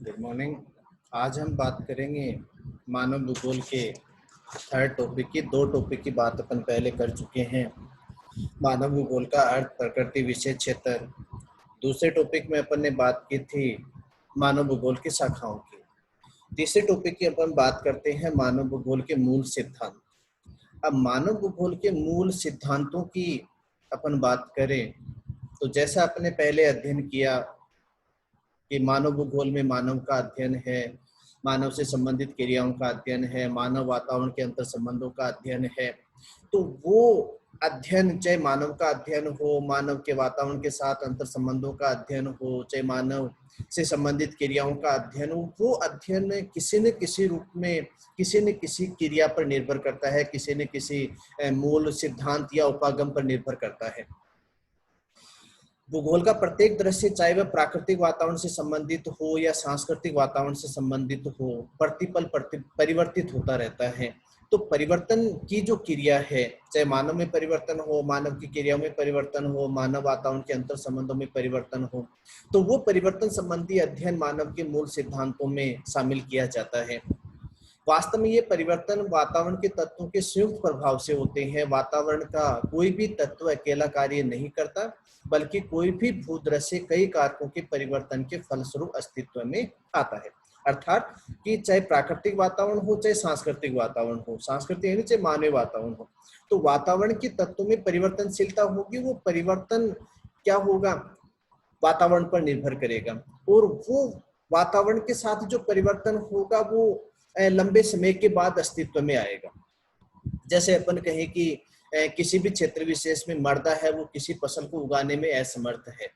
Good morning. आज हम बात करेंगे मानव भूगोल के थर्ड टॉपिक की। दो टॉपिक की बात अपन पहले कर चुके हैं। मानव भूगोल का अर्थ, प्रकृति, विषय, क्षेत्र। दूसरे टॉपिक में अपन ने बात की थी मानव भूगोल की शाखाओं की। तीसरे टॉपिक की अपन बात करते हैं मानव भूगोल के मूल सिद्धांत। अब मानव भूगोल के मूल सिद्धांतों की अपन बात करें तो जैसा अपने पहले अध्ययन किया कि मानव भूगोल में मानव का अध्ययन है, मानव से संबंधित क्रियाओं का अध्ययन है, मानव वातावरण के अंतर संबंधों का अध्ययन है। तो वो अध्ययन, चाहे मानव का अध्ययन हो, मानव के वातावरण के साथ अंतर संबंधों का अध्ययन हो, चाहे मानव से संबंधित क्रियाओं का अध्ययन हो, वो अध्ययन किसी न किसी रूप में किसी न किसी क्रिया पर निर्भर करता है, किसी न किसी मूल सिद्धांत या उपागम पर निर्भर करता है। भूगोल का प्रत्येक दृश्य, चाहे वह प्राकृतिक वातावरण से संबंधित हो या सांस्कृतिक वातावरण से संबंधित हो, प्रतिपल परिवर्तित होता रहता है। तो परिवर्तन की जो क्रिया है, चाहे मानव में परिवर्तन हो, मानव की क्रियाओं में परिवर्तन हो, मानव वातावरण के अंतर संबंधों में परिवर्तन हो, तो वो परिवर्तन संबंधी अध्ययन मानव के मूल सिद्धांतों में शामिल किया जाता है। वास्तव में ये परिवर्तन वातावरण के तत्वों के संयुक्त प्रभाव से होते हैं। वातावरण का कोई भी तत्व अकेला कार्य नहीं करता, बल्कि कोई भी भूदृश्य कई कारकों के परिवर्तन के फलस्वरूप अस्तित्व में आता है। अर्थात कि चाहे प्राकृतिक वातावरण हो, चाहे सांस्कृतिक वातावरण हो, सांस्कृतिक यानी चाहे मानवीय वातावरण हो, तो वातावरण के तत्वों में परिवर्तनशीलता होगी। वो परिवर्तन क्या होगा, वातावरण पर निर्भर करेगा, और वो वातावरण के साथ जो परिवर्तन होगा वो लंबे समय के बाद अस्तित्व में आएगा। जैसे अपन कहें कि किसी भी क्षेत्र विशेष में मर्दा है, वो किसी फसल को उगाने में असमर्थ है,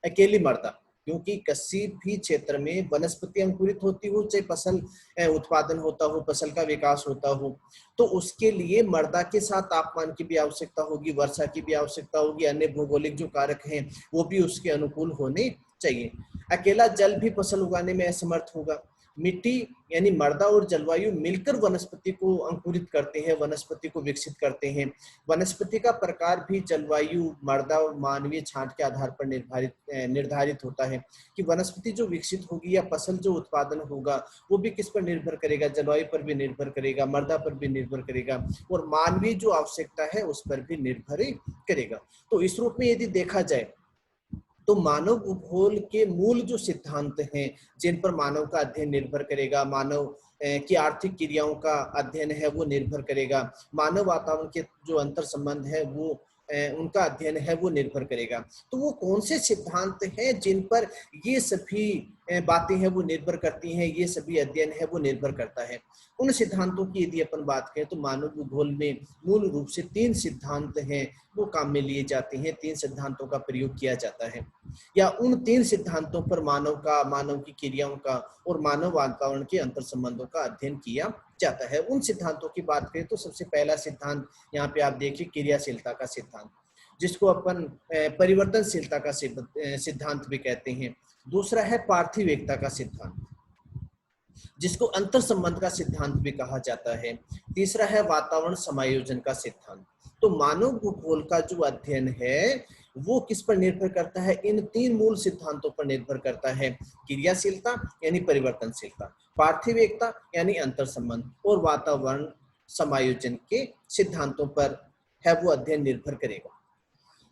अकेली मर्दा, क्योंकि किसी भी क्षेत्र में वनस्पति अंकुरित होती हो, चाहे फसल उत्पादन होता हो, फसल का विकास होता हो, तो उसके लिए मर्दा के साथ तापमान की भी आवश्यकता होगी, वर्षा की भी आवश्यकता होगी, अन्य भौगोलिक जो कारक हैं वो भी उसके अनुकूल होने चाहिए। अकेला जल भी फसल उगाने में असमर्थ होगा। मिट्टी यानी मृदा और जलवायु मिलकर वनस्पति को अंकुरित करते हैं, वनस्पति को विकसित करते हैं। वनस्पति का प्रकार भी जलवायु, मृदा और मानवीय छांट के आधार पर निर्धारित होता है कि वनस्पति जो विकसित होगी या फसल जो उत्पादन होगा वो भी किस पर निर्भर करेगा, जलवायु पर भी निर्भर करेगा, मृदा पर भी निर्भर करेगा, और मानवीय जो आवश्यकता है उस पर भी निर्भर करेगा। तो इस रूप में यदि देखा जाए तो मानव भूगोल के मूल जो सिद्धांत हैं जिन पर मानव का अध्ययन निर्भर करेगा, मानव की आर्थिक क्रियाओं का अध्ययन है वो निर्भर करेगा, मानव वातावरण के जो अंतर संबंध है वो उनका अध्ययन है वो निर्भर करेगा। तो वो कौन से सिद्धांत हैं जिन पर ये सभी बातें हैं वो निर्भर करती हैं, ये सभी अध्ययन है वो निर्भर करता है। उन सिद्धांतों की यदि अपन बात करें तो मानव भूगोल में मूल रूप से 3 सिद्धांत हैं वो काम में लिए जाते हैं, 3 सिद्धांतों का प्रयोग किया जाता है, या उन 3 सिद्धांतों पर मानव की क्रियाओं का और मानव वातावरण के अंतर संबंधों का अध्ययन किया जाता है। उन सिद्धांतों की बात करें तो सबसे पहला सिद्धांत यहाँ पे आप देखिए, क्रियाशीलता का सिद्धांत, जिसको अपन परिवर्तनशीलता का सिद्धांत भी कहते हैं। दूसरा है पार्थिव एकता का सिद्धांत, जिसको अंतर संबंध का सिद्धांत भी कहा जाता है। तीसरा है वातावरण समायोजन का सिद्धांत। तो मानव भूगोल का जो अध्ययन है वो किस पर निर्भर करता है, इन 3 मूल सिद्धांतों पर निर्भर करता है। क्रियाशीलता यानी परिवर्तनशीलता, पार्थिव एकता यानी अंतर संबंध, और वातावरण समायोजन के सिद्धांतों पर है वो अध्ययन निर्भर करेगा।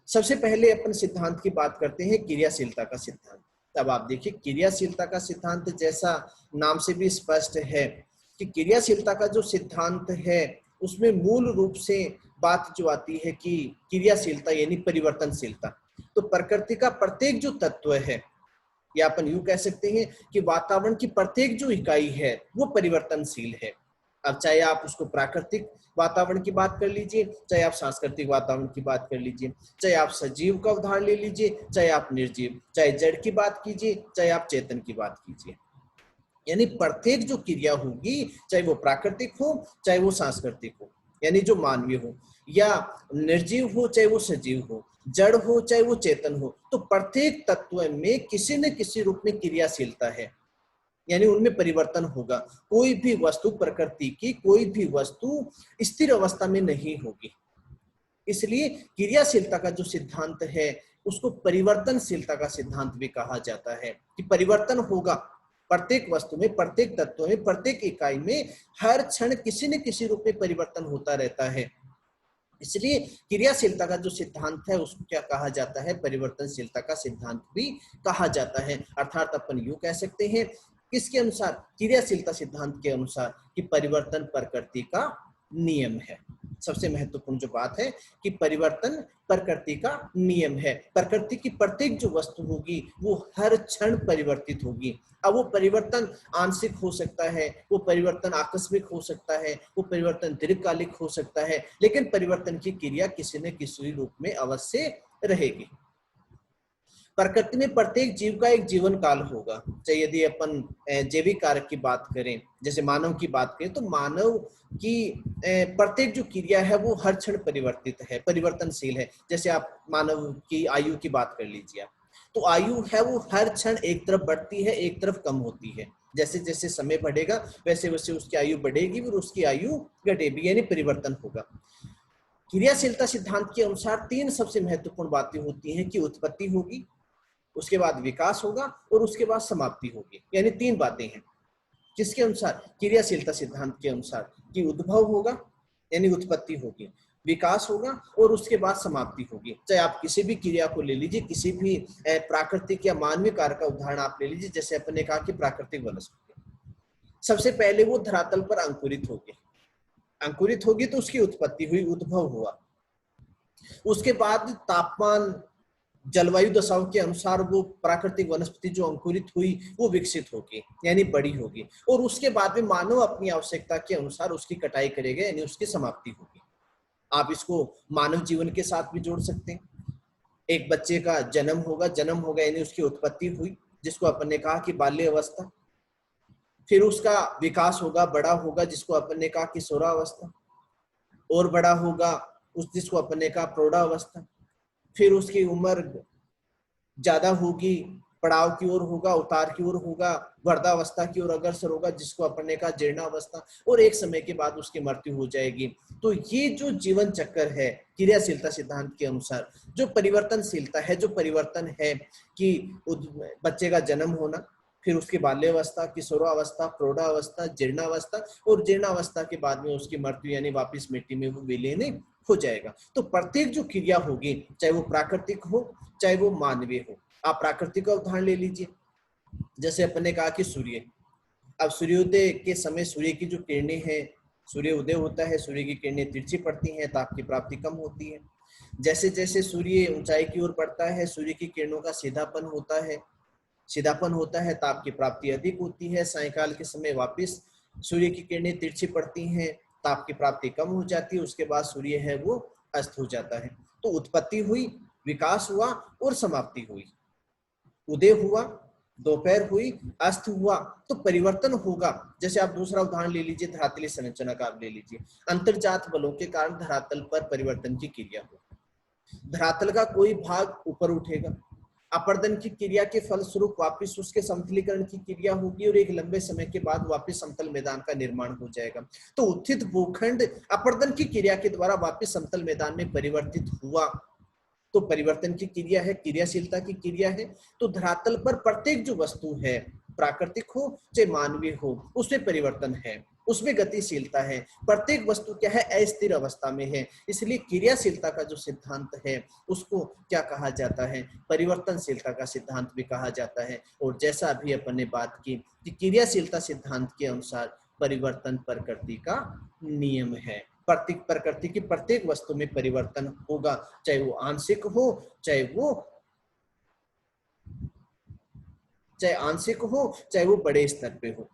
सबसे पहले अपन सिद्धांत की बात करते हैं, क्रियाशीलता का सिद्धांत। अब आप देखिए, क्रियाशीलता का सिद्धांत जैसा नाम से भी स्पष्ट है कि क्रियाशीलता का जो सिद्धांत है उसमें मूल रूप से बात जो आती है कि क्रियाशीलता यानी परिवर्तनशीलता। तो प्रकृति का प्रत्येक जो तत्व है, या अपन यूं कह सकते हैं कि वातावरण की प्रत्येक जो इकाई है वो परिवर्तनशील है। अब चाहे आप उसको प्राकृतिक वातावरण की बात कर लीजिए, चाहे आप सांस्कृतिक वातावरण की बात कर लीजिए, चाहे आप सजीव का उदाहरण ले लीजिए, चाहे आप निर्जीव, चाहे जड़ की बात कीजिए, चाहे आप चेतन की बात कीजिए, यानी प्रत्येक जो क्रिया होगी, चाहे वो प्राकृतिक हो चाहे वो सांस्कृतिक हो यानी जो मानवीय हो, या निर्जीव हो चाहे वो सजीव हो, जड़ हो चाहे वो चेतन हो, तो प्रत्येक तत्व में किसी न किसी रूप में क्रियाशीलता है, यानी उनमें परिवर्तन होगा। कोई भी वस्तु, प्रकृति की कोई भी वस्तु स्थिर अवस्था में नहीं होगी। इसलिए क्रियाशीलता का जो सिद्धांत है उसको परिवर्तनशीलता का सिद्धांत भी कहा जाता है कि परिवर्तन होगा, प्रत्येक वस्तु में, प्रत्येक तत्व में, प्रत्येक इकाई में हर क्षण किसी न किसी रूप में परिवर्तन होता रहता है। इसलिए क्रियाशीलता का जो सिद्धांत है उसको क्या कहा जाता है? परिवर्तनशीलता का सिद्धांत भी कहा जाता है। अर्थात अपन यूं कह सकते हैं, किसके अनुसार? क्रियाशीलता सिद्धांत के अनुसार, कि परिवर्तन प्रकृति का नियम है। सबसे महत्वपूर्ण जो बात है कि परिवर्तन प्रकृति का नियम है। प्रकृति की प्रत्येक जो वस्तु होगी वो हर क्षण परिवर्तित होगी। अब वो परिवर्तन आंशिक हो सकता है, वो परिवर्तन आकस्मिक हो सकता है, वो परिवर्तन दीर्घकालिक हो सकता है, लेकिन परिवर्तन की क्रिया किसी न किसी रूप में अवश्य रहेगी। प्रकृति में प्रत्येक जीव का एक जीवन काल होगा। चाहे यदि अपन जैविक कारक की बात करें, जैसे मानव की बात करें, तो मानव की प्रत्येक जो क्रिया है वो हर क्षण परिवर्तित है, परिवर्तनशील है। जैसे आप मानव की आयु की बात कर लीजिए, तो आयु है वो हर क्षण एक तरफ बढ़ती है, एक तरफ कम होती है। जैसे जैसे समय बढ़ेगा वैसे वैसे उसकी आयु बढ़ेगी और उसकी आयु घटेगी, यानी परिवर्तन होगा। क्रियाशीलता सिद्धांत के अनुसार तीन सबसे महत्वपूर्ण बातें होती हैं, कि उत्पत्ति होगी, उसके बाद विकास होगा और उसके बाद समाप्ति होगी। यानी तीन बातें हैं किसके अनुसार? क्रियाशीलता सिद्धांत के अनुसार, कि उद्भव होगा यानी उत्पत्ति होगी, विकास होगा और उसके बाद समाप्ति होगी। चाहे आप किसी भी क्रिया को ले लीजिए, किसी भी प्राकृतिक या मानवीय कार्य का उदाहरण आप ले लीजिए। जैसे अपन ने कहा कि प्राकृतिक वनस्पति, सबसे पहले वो धरातल पर अंकुरित होगी, अंकुरित होगी तो उसकी उत्पत्ति हुई, उद्भव हुआ। उसके बाद तापमान, जलवायु दशाओं के अनुसार वो प्राकृतिक वनस्पति जो अंकुरित हुई वो विकसित होगी, यानी बड़ी होगी। और उसके बाद में मानव अपनी आवश्यकता के अनुसार उसकी कटाई करेगा, यानी उसकी समाप्ति होगी। आप इसको मानव जीवन के साथ भी जोड़ सकते हैं। एक बच्चे का जन्म होगा यानी उसकी उत्पत्ति हुई, जिसको अपन ने कहा कि बाल्य अवस्था। फिर उसका विकास होगा, बड़ा होगा, जिसको अपन ने कहा किशोरावस्था। और बड़ा होगा जिसको अपन ने कहा प्रौढ़ावस्था। फिर उसकी उम्र ज्यादा होगी, पड़ाव की ओर होगा, उतार की ओर होगा, वृद्धावस्था की ओर अग्रसर होगा, जिसको अपन ने कहा जीर्णावस्था। और एक समय के बाद उसकी मृत्यु हो जाएगी। तो ये जो जीवन चक्र है क्रियाशीलता सिद्धांत के अनुसार, जो परिवर्तनशीलता है, जो परिवर्तन है, कि बच्चे का जन्म होना, फिर उसकी बाल्यावस्था, किशोरावस्था, प्रौढ़ावस्था, जीर्णावस्था, और जीर्णावस्था के बाद में उसकी मृत्यु, यानी वापिस मिट्टी में वो विलीन हो जाएगा। तो प्रत्येक जो क्रिया होगी, चाहे वो प्राकृतिक हो चाहे वो मानवीय हो। आप प्राकृतिक का उदाहरण ले लीजिए, जैसे अपन ने कहा कि सूर्य। अब सूर्योदय के समय सूर्य की जो किरणें हैं, सूर्य उदय होता है, सूर्य की किरणें तिरछी पड़ती हैं, ताप की प्राप्ति कम होती है। जैसे जैसे सूर्य ऊंचाई की ओर बढ़ता है, सूर्य की किरणों का सीधापन होता है, ताप की प्राप्ति अधिक होती है। सायंकाल के समय वापस सूर्य की किरणें तिरछी पड़ती हैं, ताप की प्राप्ति कम हो जाती है, उसके बाद सूर्य है वो अस्त हो जाता है। तो उत्पत्ति हुई, विकास हुआ और समाप्ति हुई। उदय हुआ, दोपहर हुई, अस्त हुआ, तो परिवर्तन होगा। जैसे आप दूसरा उदाहरण ले लीजिए, धरातलीय संरचना का आप ले लीजिए। अंतर्जात बलों के कारण धरातल पर परिवर्तन की क्रिया होगी। धरातल का कोई भाग ऊपर उठेगा, अपर्दन की क्रिया के फलस्वरूप वापस उसके समतलीकरण की क्रिया होगी और एक लंबे समय के बाद वापस समतल मैदान का निर्माण हो जाएगा। तो उत्थित भूखंड अपर्दन की क्रिया के द्वारा वापस समतल मैदान में परिवर्तित हुआ। तो परिवर्तन की क्रिया है, क्रियाशीलता की क्रिया है। तो धरातल पर प्रत्येक जो वस्तु है, प्राकृतिक हो चाहे मानवीय हो, उसमें परिवर्तन है, उसमें गतिशीलता है। प्रत्येक वस्तु क्या है? अस्थिर अवस्था में है। इसलिए क्रियाशीलता का जो सिद्धांत है उसको क्या कहा जाता है? परिवर्तनशीलता का सिद्धांत भी कहा जाता है। और जैसा अभी अपन ने बात की कि क्रियाशीलता सिद्धांत के अनुसार परिवर्तन प्रकृति का नियम है। प्रकृति की प्रत्येक वस्तु में परिवर्तन होगा, चाहे वो आंशिक हो चाहे वो बड़े स्तर पे हो।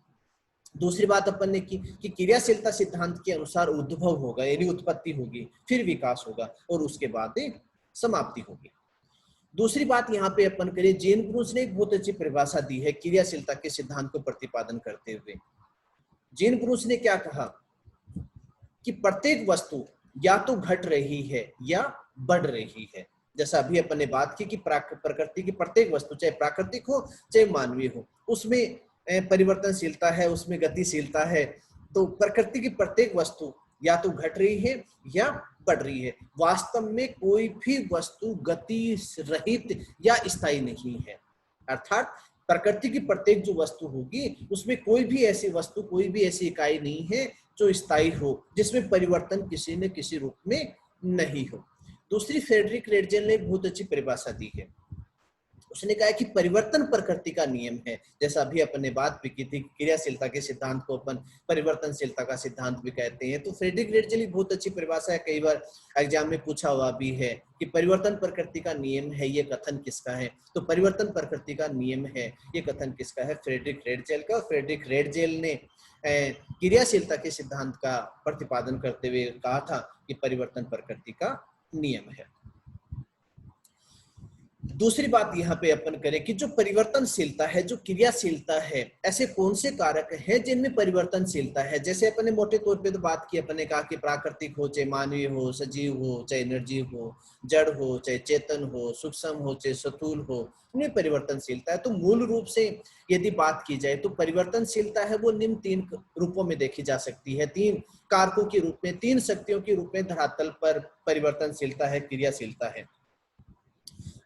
दूसरी बात अपन ने की कि क्रियाशीलता सिद्धांत के अनुसार उद्भव होगा, यानी उत्पत्ति होगी, फिर विकास होगा और उसके बाद समाप्ति होगी। दूसरी बात यहाँ पे अपन करें, जेन ब्रूस ने एक बहुत अच्छी परिभाषा दी है क्रियाशीलता के सिद्धांत को प्रतिपादन करते हुए। जेन ब्रूस ने क्या कहा कि प्रत्येक वस्तु या तो घट रही है या बढ़ रही है। जैसा अभी अपन ने बात की कि प्रकृति की प्रत्येक वस्तु, चाहे प्राकृतिक हो चाहे मानवीय हो, उसमें परिवर्तनशीलता है, उसमें गतिशीलता है। तो प्रकृति की प्रत्येक वस्तु या तो घट रही है या बढ़ रही है। वास्तव में कोई भी वस्तु गति रहित या स्थायी नहीं है। अर्थात प्रकृति की प्रत्येक जो वस्तु होगी उसमें कोई भी ऐसी वस्तु, कोई भी ऐसी इकाई नहीं है जो स्थायी हो, जिसमें परिवर्तन किसी न किसी रूप में नहीं हो। दूसरी, फ्रेडरिक रेडजेल ने एक बहुत अच्छी परिभाषा दी है। उसने कहा कि परिवर्तन प्रकृति का नियम है। जैसा अभी अपन ने बात भी की थी, क्रियाशीलता के सिद्धांत को अपन परिवर्तनशीलता का सिद्धांत भी कहते हैं। तो फ्रेडरिक रेडजेल की बहुत अच्छी परिभाषा है, कई बार एग्जाम में पूछा हुआ भी है कि परिवर्तन प्रकृति का नियम है, ये कथन किसका है? तो परिवर्तन प्रकृति का नियम है, ये कथन किसका है? फ्रेडरिक रेडजेल का। फ्रेडरिक रेडजेल ने क्रियाशीलता के सिद्धांत का प्रतिपादन करते हुए कहा था कि परिवर्तन प्रकृति का नियम है। दूसरी बात यहाँ पे अपन करें कि जो परिवर्तनशीलता है, जो क्रियाशीलता है, ऐसे कौन से कारक हैं जिनमें परिवर्तनशीलता है? जैसे अपन ने मोटे तौर पे तो बात की, अपन ने कहा कि प्राकृतिक हो, चाहे मानवीय हो, सजीव हो, चाहे एनर्जी हो, जड़ हो, चाहे चेतन हो, सूक्ष्म हो, चाहे स्थूल हो, उनमें परिवर्तनशीलता है। तो मूल रूप से यदि बात की जाए तो परिवर्तनशीलता है वो निम्न 3 रूपों में देखी जा सकती है, 3 कारकों के रूप में, 3 शक्तियों के रूप में धरातल पर परिवर्तनशीलता है, क्रियाशीलता है।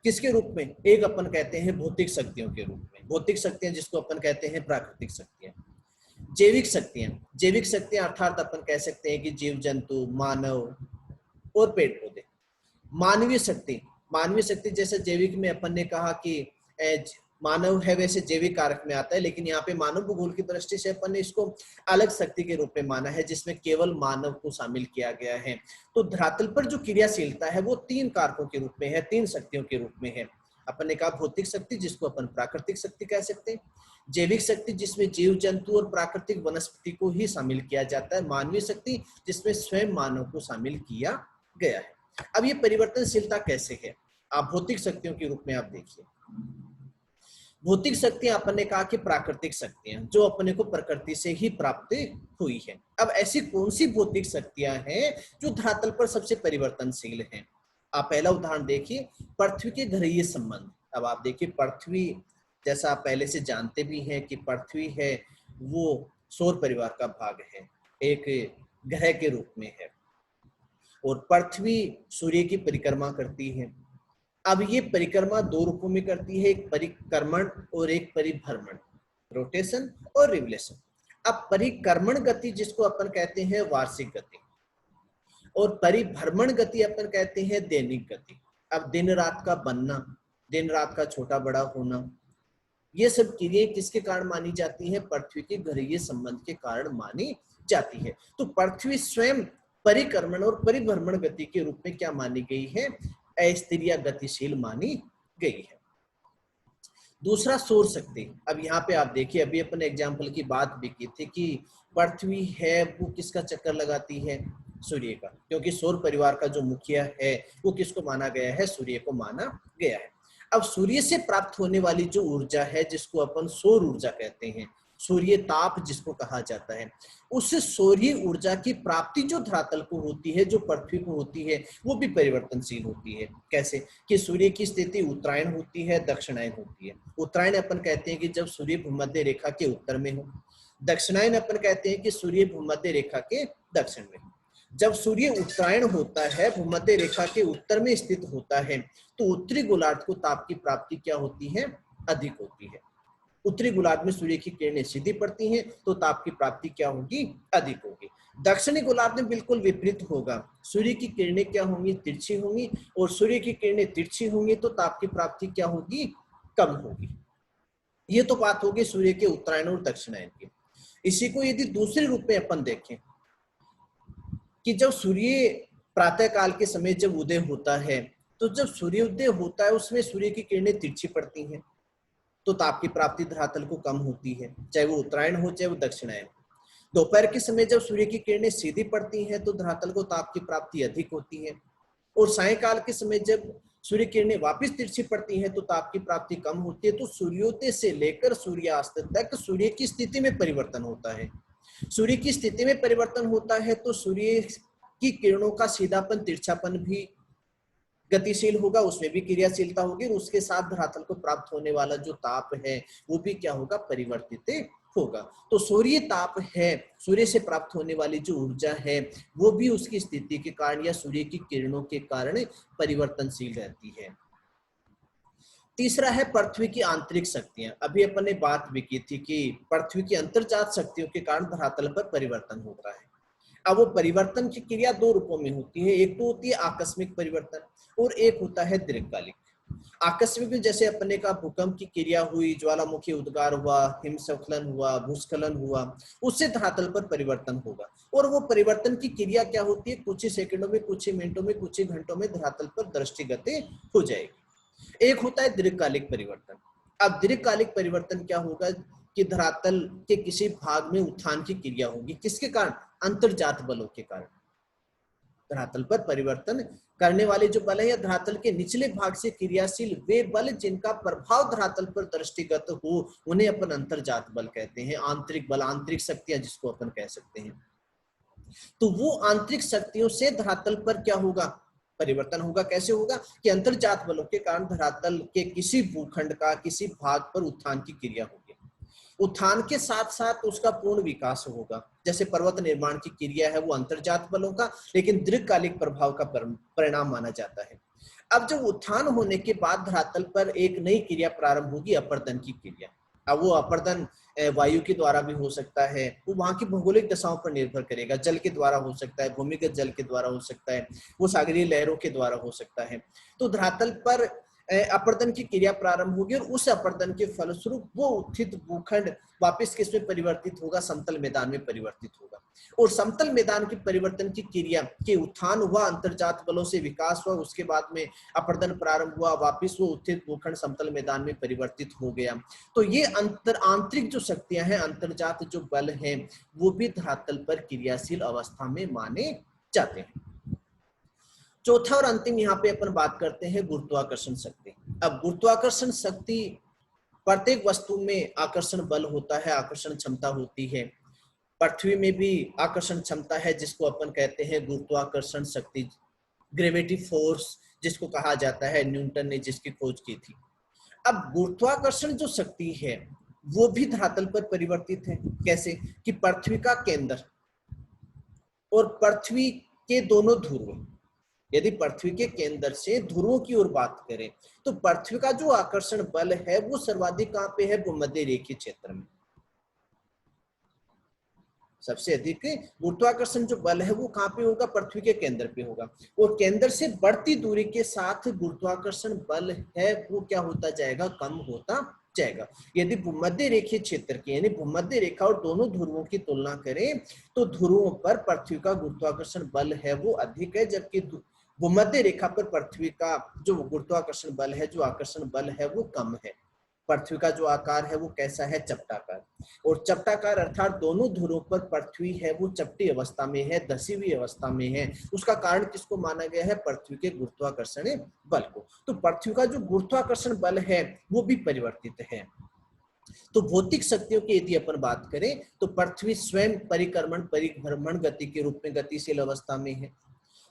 किसके रूप में? एक अपन कहते हैं भौतिक शक्तियों के रूप में, भौतिक शक्तियां जिसको अपन कहते हैं प्राकृतिक शक्तियां। जैविक शक्तियां, जैविक शक्तियां अर्थात अपन कह सकते हैं कि जीव जंतु, मानव और पेड़ पौधे। मानवीय शक्ति, मानवीय शक्ति जैसे जैविक में अपन ने कहा कि मानव है, वैसे जैविक कारक में आता है, लेकिन यहाँ पे मानव भूगोल की दृष्टि से अपन ने इसको अलग शक्ति के रूप में माना है, जिसमें केवल मानव को शामिल किया गया है। तो धरातल पर जो क्रियाशीलता है वो 3 कारकों के रूप में है, 3 शक्तियों के रूप में है। अपन ने कहा भौतिक शक्ति जिसको अपन प्राकृतिक शक्ति कह सकते हैं, जैविक शक्ति जिसमें जीव जंतु और प्राकृतिक वनस्पति को ही शामिल किया जाता है, मानवीय शक्ति जिसमें स्वयं मानव को शामिल किया गया है। अब ये परिवर्तनशीलता कैसे है? आप भौतिक शक्तियों के रूप में आप देखिए, भौतिक शक्तियां अपन ने कहा कि प्राकृतिक शक्तियां जो अपने को प्रकृति से ही प्राप्त हुई है। अब ऐसी कौन सी भौतिक शक्तियां हैं जो धरातल पर सबसे परिवर्तनशील हैं? आप पहला उदाहरण देखिए, पृथ्वी के घरेलू संबंध। अब आप देखिए पृथ्वी, जैसा आप पहले से जानते भी हैं कि पृथ्वी है वो सौर परिवार का भाग है, एक ग्रह के रूप में है, और पृथ्वी सूर्य की परिक्रमा करती है। अब ये परिक्रमा 2 रूपों में करती है, एक परिक्रमण और एक परिभ्रमण, रोटेशन और रिवोल्यूशन। अब परिक्रमण गति जिसको अपन कहते हैं वार्षिक गति, और परिभ्रमण गति अपन कहते हैं दैनिक गति। अब दिन रात का बनना, दिन रात का छोटा बड़ा होना, ये सब क्रियाएं किसके कारण मानी जाती हैं? पृथ्वी के घरेलू संबंध के कारण मानी जाती है। तो पृथ्वी स्वयं परिक्रमण और परिभ्रमण गति के रूप में क्या मानी गई है? अस्थिर या गतिशील मानी गई है। दूसरा, सौर शक्ति। अब यहाँ पे आप देखिए, अभी अपन एग्जाम्पल की बात भी की थी कि पृथ्वी है वो किसका चक्कर लगाती है? सूर्य का, क्योंकि सौर परिवार का जो मुखिया है वो किसको माना गया है? सूर्य को माना गया है। अब सूर्य से प्राप्त होने वाली जो ऊर्जा है जिसको अपन सौर ऊर्जा कहते हैं, सूर्य ताप जिसको कहा जाता है, उस सौर्य ऊर्जा की प्राप्ति जो धरातल को होती है, जो पृथ्वी को होती है, वो भी परिवर्तनशील होती है। कैसे? कि सूर्य की स्थिति उत्तरायण होती है, दक्षिणायन होती है। उत्तरायण अपन कहते हैं कि जब सूर्य भूमध्य रेखा के उत्तर में हो, दक्षिणायन अपन कहते हैं कि सूर्य भूमध्य रेखा के दक्षिण में। जब सूर्य उत्तरायण होता है, भूमध्य रेखा के उत्तर में स्थित होता है, तो उत्तरी गोलार्ध को ताप की प्राप्ति क्या होती है? अधिक होती है। उत्तरी गोलार्ध में सूर्य की किरणें सीधी पड़ती हैं तो ताप की प्राप्ति क्या होगी? अधिक होगी। दक्षिणी गोलार्ध में बिल्कुल विपरीत होगा, सूर्य की किरणें क्या होंगी? तिरछी होंगी, और सूर्य की किरणें तिरछी होंगी तो ताप की प्राप्ति क्या होगी? कम होगी। ये तो बात होगी सूर्य के उत्तरायण और दक्षिणायन की। इसी को यदि दूसरे रूप में अपन देखें कि जब सूर्य प्रातः काल के समय जब उदय होता है, तो जब सूर्योदय होता है उसमें सूर्य की किरणें तिरछी पड़ती हैं तो ताप की प्राप्ति धरातल को कम होती है, चाहे वो उत्तरायण हो चाहे वो दक्षिणायन। दोपहर के समय जब सूर्य की किरणें सीधी पड़ती हैं तो धरातल को ताप की प्राप्ति अधिक होती है, और सायंकाल के समय जब सूर्य किरणें वापस तिरछी पड़ती हैं तो ताप की प्राप्ति कम होती है। तो सूर्योदय से लेकर सूर्यास्त तक सूर्य की स्थिति में परिवर्तन होता है। सूर्य की स्थिति में परिवर्तन होता है तो सूर्य की किरणों का सीधापन, तिरछापन भी गतिशील होगा, उसमें भी क्रियाशीलता होगी, और उसके साथ धरातल को प्राप्त होने वाला जो ताप है वो भी क्या होगा? परिवर्तित होगा। तो सूर्य ताप है, सूर्य से प्राप्त होने वाली जो ऊर्जा है वो भी उसकी स्थिति के कारण या सूर्य की किरणों के कारण परिवर्तनशील रहती है। तीसरा है पृथ्वी की आंतरिक शक्तियां। अभी अपन ने बात भी की थी कि पृथ्वी की अंतर्जात शक्तियों के कारण धरातल पर परिवर्तन होता है। अब वो परिवर्तन की क्रिया दो रूपों में होती है, एक तो होती है आकस्मिक परिवर्तन और एक होता है दीर्घकालिक। आकस्मिक में जैसे अपने का भूकंप की क्रिया हुई, ज्वालामुखी उद्गार हुआ, हिमस्खलन हुआ, भूस्खलन हुआ, उससे धरातल पर परिवर्तन होगा। और वो परिवर्तन की क्रिया क्या होती है, कुछ ही सेकंडों में, कुछ ही मिनटों में, कुछ ही घंटों में धरातल पर दृष्टिगत हो जाएगी। एक होता है दीर्घकालिक परिवर्तन। अब दीर्घकालिक परिवर्तन क्या होगा कि धरातल के किसी भाग में उत्थान की क्रिया होगी, किसके कारण, अंतर्जात बलों के कारण। धरातल पर परिवर्तन करने वाले जो बल है या धरातल के निचले भाग से क्रियाशील वे बल जिनका प्रभाव धरातल पर दृष्टिगत हो, उन्हें अपन अंतर्जात बल कहते हैं। आंतरिक बल, आंतरिक शक्तियां जिसको अपन कह सकते हैं। तो वो आंतरिक शक्तियों से धरातल पर क्या होगा, परिवर्तन होगा। कैसे होगा कि अंतर्जात बलों के कारण धरातल के किसी भूखंड का किसी भाग पर उत्थान की क्रिया होगी। उत्थान के साथ साथ उसका पूर्ण विकास होगा। जैसे पर्वत निर्माण की क्रिया है वो अंतर्जात बलों का, लेकिन दीर्घकालिक प्रभाव का परिणाम माना जाता है। अब जब उत्थान होने के बाद धरातल पर एक नई क्रिया प्रारंभ होगी, अपरदन की क्रिया। अब वो अपरदन वायु के द्वारा भी हो सकता है, वो वहां की भौगोलिक दशाओं पर निर्भर करेगा। जल के द्वारा हो सकता है, भूमिगत जल के द्वारा हो सकता है, वो सागरीय लहरों के द्वारा हो सकता है। तो धरातल पर अपरदन की क्रिया प्रारंभ होगी और उस अपरदन के फलस्वरूप वो उत्थित भूखंड वापस किसमें परिवर्तित होगा, समतल मैदान में परिवर्तित होगा। और समतल मैदान के परिवर्तन की क्रिया के उत्थान हुआ, अंतर्जात बलों से विकास हुआ, उसके बाद में अपरदन प्रारंभ हुआ, वापस वो उत्थित भूखंड समतल मैदान में परिवर्तित हो गया। तो ये आंतरिक जो शक्तियां हैं, अंतर्जात जो बल हैं, वो भी धरातल पर क्रियाशील अवस्था में माने जाते हैं। चौथा और अंतिम यहाँ पे अपन बात करते हैं गुरुत्वाकर्षण शक्ति। अब गुरुत्वाकर्षण शक्ति, प्रत्येक वस्तु में आकर्षण बल होता है, आकर्षण क्षमता होती है। पृथ्वी में भी आकर्षण क्षमता है जिसको अपन कहते हैं गुरुत्वाकर्षण शक्ति, ग्रेविटी फोर्स जिसको कहा जाता है, न्यूटन ने जिसकी खोज की थी। अब गुरुत्वाकर्षण जो शक्ति है वो भी धरातल पर परिवर्तित है। कैसे कि पृथ्वी का केंद्र और पृथ्वी के दोनों ध्रुव, यदि पृथ्वी के केंद्र से ध्रुवों की ओर बात करें तो पृथ्वी का जो आकर्षण बल है वो सर्वाधिक कहां पे है, भूमध्य रेखीय क्षेत्र में। सबसे अधिक गुरुत्वाकर्षण जो बल है वो कहां पे होगा, पृथ्वी के केंद्र पे होगा। और केंद्र से बढ़ती दूरी के साथ गुरुत्वाकर्षण बल है वो क्या होता जाएगा, कम होता जाएगा। यदि भूमध्य रेखीय क्षेत्र की यानी भूमध्य रेखा और दोनों ध्रुवों की तुलना करें तो ध्रुवों पर पृथ्वी का गुरुत्वाकर्षण बल है वो अधिक है, जबकि भूमध्य रेखा पर पृथ्वी का जो गुरुत्वाकर्षण बल है, जो आकर्षण बल है वो कम है। पृथ्वी का जो आकार है वो कैसा है, चपटाकार। और चपटाकार अर्थात दोनों ध्रुवों पर पृथ्वी है वो चपटी अवस्था में है, धसी हुई अवस्था में है। उसका कारण किसको माना गया है, पृथ्वी के गुरुत्वाकर्षण बल को। तो पृथ्वी का जो गुरुत्वाकर्षण बल है वो भी परिवर्तित है। तो भौतिक शक्तियों की यदि अपन बात करें तो पृथ्वी स्वयं परिभ्रमण गति के रूप में गतिशील अवस्था में है।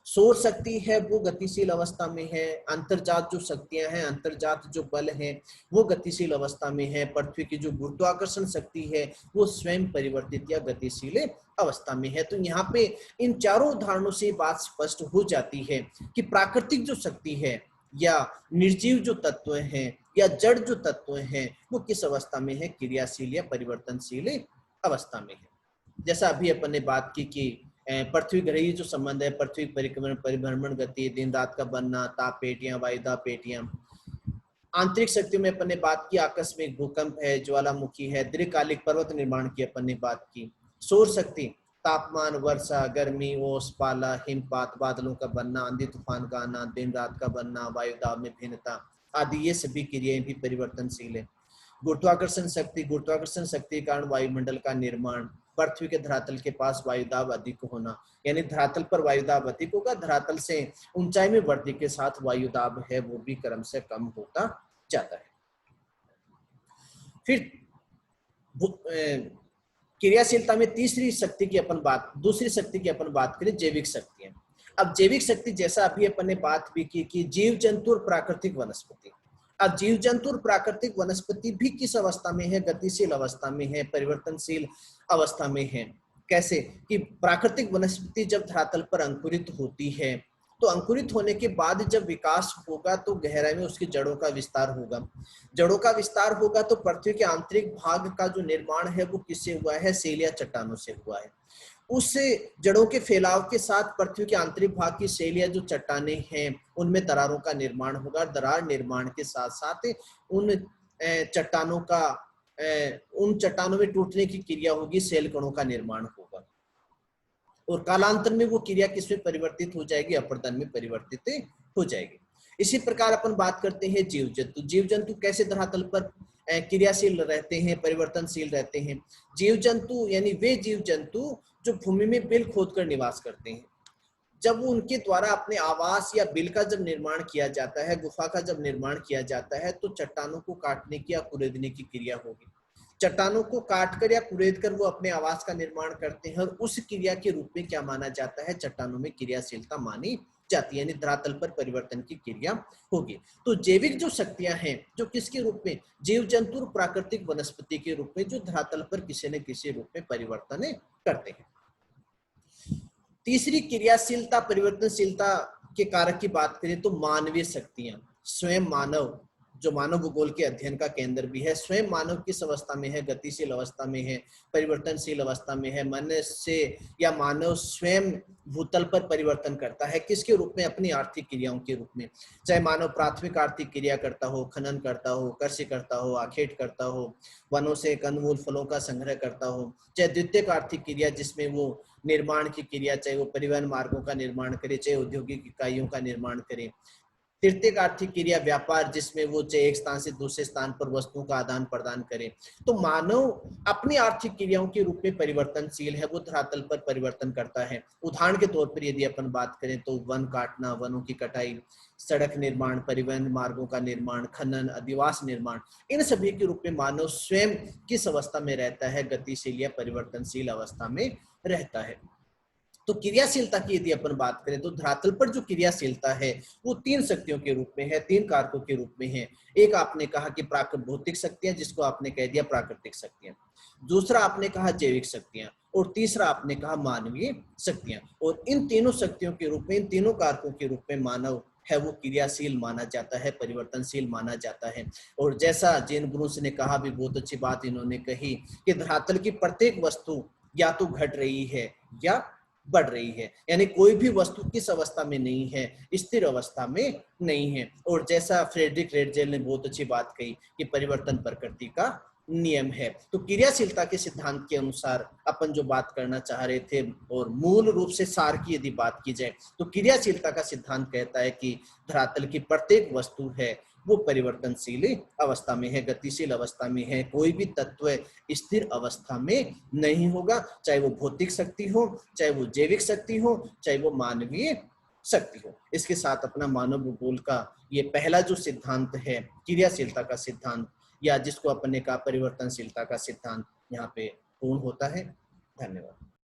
सौर शक्ति है वो गतिशील अवस्था में है। अंतर्जात जो शक्तियां हैं, अंतर्जात जो बल हैं वो गतिशील अवस्था में है। पृथ्वी की जो गुरुत्वाकर्षण शक्ति है वो स्वयं परिवर्तित या गतिशील अवस्था में है। तो यहाँ पे इन चारों उदाहरणों से बात स्पष्ट हो जाती है कि प्राकृतिक जो शक्ति है या निर्जीव जो तत्व हैं या जड़ जो तत्व हैं वो किस अवस्था में है, क्रियाशील या परिवर्तनशील अवस्था में है। जैसा अभी अपन ने बात की कि पृथ्वी ग्रही जो संबंध है, पृथ्वी परिभ्रमण गति, दिन रात का बनना, ताप पेटियां, वायुदाब पेटियां। आंतरिक शक्तियों में अपन ने बात की, आकस्मिक भूकंप है, ज्वालामुखी है, दीर्घकालिक पर्वत निर्माण की अपन ने बात की। सौर शक्ति, तापमान, वर्षा, गर्मी, ओस, पाला, हिमपात, बादलों का बनना, आंधी तूफान का आना, दिन रात का बनना, वायुदाब में भिन्नता आदि, ये सभी क्रियाएं भी परिवर्तनशील है। गुरुत्वाकर्षण शक्ति के कारण वायुमंडल का निर्माण, पृथ्वी के धरातल के पास वायुदाब अधिक होना, यानी धरातल पर वायुदाब अधिक होगा, धरातल से ऊंचाई में वृद्धि के साथ वायुदाब है वो भी क्रम से कम होता जाता है। फिर क्रियाशीलता में दूसरी शक्ति की अपन बात करें, जैविक शक्तियां। अब जैविक शक्ति जैसा अभी अपन ने बात भी की कि जीव जंतु और प्राकृतिक वनस्पति। अब जीव जंतु और प्राकृतिक वनस्पति भी किस अवस्था में है, गतिशील अवस्था में है, परिवर्तनशील अवस्था में है। कैसे कि प्राकृतिक वनस्पति जब धरातल पर अंकुरित होती है तो अंकुरित होने के बाद जब विकास होगा तो गहराई में उसकी जड़ों का विस्तार होगा। जड़ों का विस्तार होगा तो पृथ्वी के आंतरिक भाग का जो निर्माण है वो किससे हुआ है? सेल या चट्टानों से हुआ है। उस जड़ों के फैलाव के साथ पृथ्वी के आंतरिक भाग की सेल या जो चट्टानें हैं उनमें दरारों का निर्माण होगा। दरार निर्माण के साथ साथ उन चट्टानों का उन चट्टानों में टूटने की क्रिया होगी, सेल कणों का निर्माण होगा और कालांतर में वो क्रिया किसमें परिवर्तित हो जाएगी? अपर्दन में परिवर्तित हो जाएगी। इसी प्रकार अपन बात करते हैं जीव जंतु। जीव जंतु कैसे धरातल पर क्रियाशील रहते हैं, परिवर्तनशील रहते हैं? जीव जंतु यानी वे जीव जंतु जो भूमि में बिल खोदकर निवास करते हैं। जब उनके द्वारा अपने आवास या बिल का जब निर्माण किया जाता है, गुफा का जब निर्माण किया जाता है, तो चट्टानों को काटने की या कुरेदने की क्रिया होगी। चट्टानों को काटकर या कुरेदकर वो अपने आवास का निर्माण करते हैं और उस क्रिया के रूप में क्या माना जाता है? चट्टानों में क्रियाशीलता मानी जाती है, यानी धरातल पर परिवर्तन की क्रिया होगी। तो जैविक जो शक्तियां हैं जो किसके रूप में? जीव जंतु और प्राकृतिक वनस्पति के रूप में, जो धरातल पर किसी न किसी रूप में परिवर्तन करते हैं। तीसरी क्रियाशीलता परिवर्तनशीलता के कारक की बात करें तो मानवीय शक्तियां। स्वयं मानव जो मानव भूगोल के अध्ययन का केंद्र भी है, स्वयं मानव किस अवस्था में है? गतिशील अवस्था में है, परिवर्तनशील अवस्था में है। मनुष्य या मानव स्वयं भूतल पर परिवर्तन करता है, किसके रूप में? अपनी आर्थिक क्रियाओं के रूप में। चाहे मानव प्राथमिक आर्थिक क्रिया करता हो, खनन करता हो, कृषि करता हो, आखेट करता हो, वनों से कंदमूल फलों का संग्रह करता हो, चाहे द्वितीयक आर्थिक क्रिया जिसमें वो निर्माण की क्रिया, चाहे वो परिवहन मार्गों का निर्माण करे, चाहे औद्योगिक इकाइयों का निर्माण करे। तृतीयक आर्थिक क्रिया व्यापार, जिसमें वो चाहे एक स्थान से दूसरे स्थान पर वस्तुओं का आदान प्रदान करे। तो मानव अपनी आर्थिक क्रियाओं के रूप में परिवर्तनशील है, वो धरातल पर परिवर्तन करता है। उदाहरण के तौर पर यदि अपन बात करें तो वन काटना, वनों की कटाई, सड़क निर्माण, परिवहन मार्गों का निर्माण, खनन, अधिवास निर्माण, इन सभी के रूप में मानव स्वयं किस अवस्था में रहता है? गतिशील या परिवर्तनशील अवस्था में रहता है। तो क्रियाशीलता की यदि अपन बात करें तो धरातल पर जो क्रियाशीलता है वो तीन शक्तियों के रूप में है, तीन कारकों के रूप में है। एक आपने कहा कि प्राकृतिक भौतिक शक्तियां, जिसको आपने कह दिया प्राकृतिक शक्तियां। दूसरा आपने कहा जैविक शक्तियां और तीसरा आपने कहा मानवीय शक्तियां। और इन तीनों शक्तियों के रूप में, इन तीनों कारकों के रूप में मानव है वो क्रियाशील माना जाता है, परिवर्तनशील माना जाता है। और जैसा जेन ब्रूस ने कहा, भी बहुत अच्छी बात इन्होंने कही कि धरातल की प्रत्येक वस्तु या तो घट रही है या बढ़ रही है, यानी कोई भी वस्तु किस अवस्था में नहीं है? स्थिर अवस्था में नहीं है। और जैसा फ्रेडरिक रेडजेल ने बहुत अच्छी बात कही कि परिवर्तन प्रकृति का नियम है। तो क्रियाशीलता के सिद्धांत के अनुसार अपन जो बात करना चाह रहे थे, और मूल रूप से सार की यदि बात की जाए तो क्रियाशीलता का सिद्धांत कहता है कि धरातल की प्रत्येक वस्तु है वो परिवर्तनशील अवस्था में है, गतिशील अवस्था में है। कोई भी तत्व स्थिर अवस्था में नहीं होगा, चाहे वो भौतिक शक्ति हो, चाहे वो जैविक शक्ति हो, चाहे वो मानवीय शक्ति हो। इसके साथ अपना मानव भूगोल का ये पहला जो सिद्धांत है, क्रियाशीलता का सिद्धांत, या जिसको अपन ने कहा परिवर्तनशीलता का सिद्धांत, यहाँ पे पूर्ण होता है। धन्यवाद।